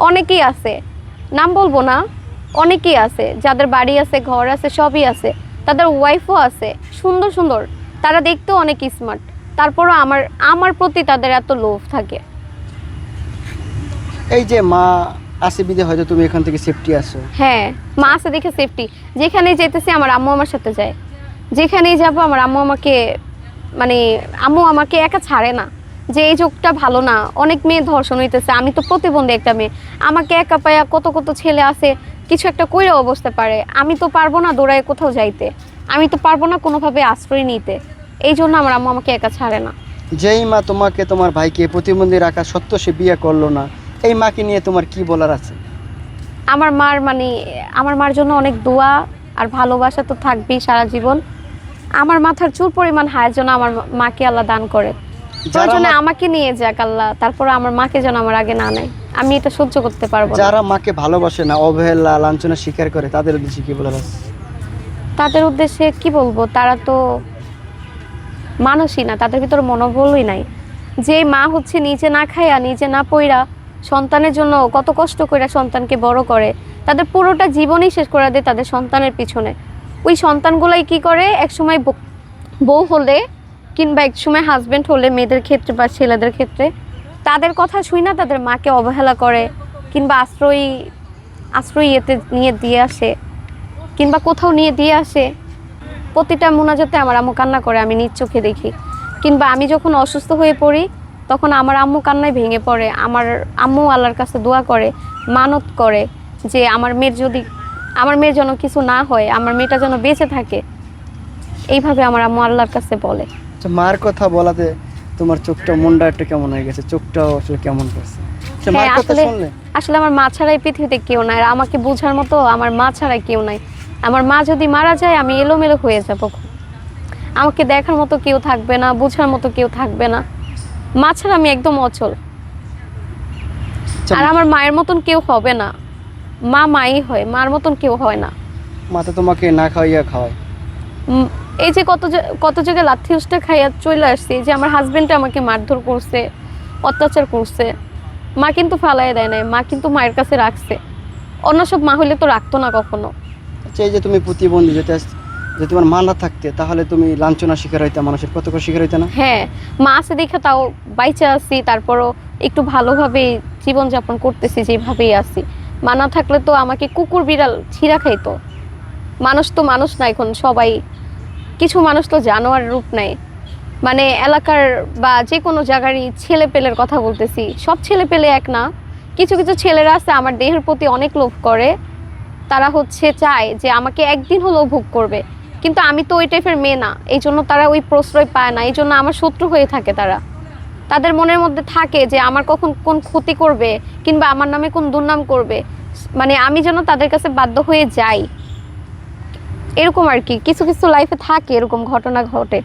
অনেকেই আছে, নাম বলবো না, অনেকেই আছে যাদের বাড়ি আছে, ঘর আছে, সবই আছে, তাদের ওয়াইফও আছে, সুন্দর সুন্দর, তারা দেখতেও অনেক স্মার্ট, তারপরও আমার আমার প্রতি তাদের এত লোভ থাকে। এই যে মা আসে বিদে হয়তো তুমি এখান থেকে সেফটি আসো। হ্যাঁ, মা আছে দেখে সেফটি। যেখানেই যেতেছি আমার আম্মু আমার সাথে যায়, যেখানেই যাব আমার আম্মু আমাকে, মানে আম্মু আমাকে একা ছাড়ে না, যে এই যুগটা ভালো না, অনেক মেয়ে ধর্ষণ হইতেছে, আমি তো প্রতিবন্ধী একটা মেয়ে, আমাকে একা পায়া কত কত ছেলে আছে কিছু একটা কইরাও বসতে পারে, আমি তো পারবো না দৌড়ায় কোথাও যাইতে, আমি তো পারবো না কোনোভাবে আশ্রয় নিতে, এই জন্য আমার আম্মু আমাকে একা ছাড়ে না। যেই মা তোমাকে তোমার ভাইকে প্রতিবন্ধী রাখা সত্ত্বেও সে বিয়ে করলো না, এই মাকে নিয়ে তোমার কি বলার আছে? আমার মার, মানে আমার মার জন্য অনেক দোয়া আর ভালোবাসা তো থাকবেই সারা জীবন। আমার মাথার চুল পরিমাণ হায়ার জন্য আমার মাকে আল্লাহ দান করে, প্রয়োজনে আমাকে নিয়ে যাক আল্লাহ, তারপরে আমার মাকে যেন আমার আগে না নেয়, আমি এটা সহ্য করতে পারবো না। যারা মাকে ভালোবাসে না, অবহেলা লাঞ্ছনা স্বীকার করে, তাদের উদ্দেশ্যে কি বলার আছে? তাদের উদ্দেশ্যে কি বলবো, তারা তো মানুষই না, তাদের ভিতরে মনোবলই নাই। যে মা হচ্ছে নিজে না খাইয়া নিজে না পইরা সন্তানের জন্য কত কষ্ট করে সন্তানকে বড় করে, তাদের পুরোটা জীবনই শেষ করে দেয় তাদের সন্তানের পিছনে। ওই সন্তানগুলাই কি করে, একসময় বউ হলে কিংবা একসময় হাজবেন্ড হলে, মেয়েদের ক্ষেত্রে বা ছেলেদের ক্ষেত্রে, তাদের কথা শুই না তাদের মাকে অবহেলা করে, কিংবা আশ্রয় এতে নিয়ে দিয়ে আসে, কিংবা কোথাও নিয়ে দিয়ে আসে। প্রতিটা মোনাজাতে আমার আম্মু কান্না করে, আমি নিজ চোখে দেখি। কিংবা আমি যখন অসুস্থ হয়ে পড়ি তখন আমার আম্মু কান্নায় ভেঙে পড়ে, আমার আম্মু আল্লাহর কাছে দোয়া করে, মানত করে যে আমার মেয়ের যেন কিছু না হয়, আমার মেয়েটা যেন বেঁচে থাকে, এইভাবে আমার আম্মু আল্লাহর কাছে বলে। মার কথা বলাতে তোমার চোখটা, মনটা একটু কেমন হয়ে গেছে, চোখটাও আসলে কেমন করছে মার হ্যাঁ, কথা শুনলে? আসলে আমার মা ছাড়াই পৃথিবীতে কেউ নাই, আর আমাকে বোঝার মতো আমার মা ছাড়াই কেউ নাই। আমার মা যদি মারা যায় আমি এলোমেলো হয়ে যাবো, আমাকে দেখার মতো কেউ থাকবে না, বোঝার মতো কেউ থাকবে না, মা ছাড়া আমি একদম অচল। আর আমার মায়ের মতন কেউ হবে না, মা মাই হয়, মার মতন কেউ হয় না। মা তো তোমাকে না খাওয়াইয়া খাওয়ায়। এই যে কত জায়গায় লাথি উষ্টা খাইয়া চলে আসছি, যে আমার হাজবেন্ড আমাকে মারধর করছে, অত্যাচার করছে, মা কিন্তু ফালাই দেয় নাই, মা কিন্তু মায়ের কাছে রাখছে, অন্য সব মা হলে তো রাখতো না কখনো। আচ্ছা, এই যে তুমি প্রতিবন্ধী, যে তোমার মা না থাকতে তাহলে তুমি লাঞ্ছনা শিকার হইতে, মানুষের কত করে শিকার হইতে না? হ্যাঁ, মা আছে দেখে তাও বাইচা আছি, তারপরও একটু ভালোভাবে জীবনযাপন করতেছি যেভাবেই আছি। মা না থাকলে তো আমাকে কুকুর বিড়াল ছিঁড়া খাইতো। মানুষ তো মানুষ না, এখন সবাই, কিছু মানুষ তো জানোয়ার রূপ নেয়, মানে এলাকার বা যে কোনো জায়গারই ছেলে পেলের কথা বলতেছি, সব ছেলে পেলে এক না, কিছু কিছু ছেলেরা আছে আমার দেহের প্রতি অনেক লোভ করে, তারা হচ্ছে চায় যে আমাকে একদিন হলেও ভোগ করবে, কিন্তু আমি তো ওই টাইপের মেয়ে না, এই জন্য তারা ওই প্রশ্রয় পায় না, এই জন্য আমার শত্রু হয়ে থাকে তারা। তাদের মনের মধ্যে থাকে যে আমার কখন কোন ক্ষতি করবে, কিংবা আমার নামে কোন দুর্নাম করবে, মানে আমি যেন তাদের কাছে বাধ্য হয়ে যাই, এরকম আর কি। কিছু কিছু লাইফে থাকে, এরকম ঘটনা ঘটে।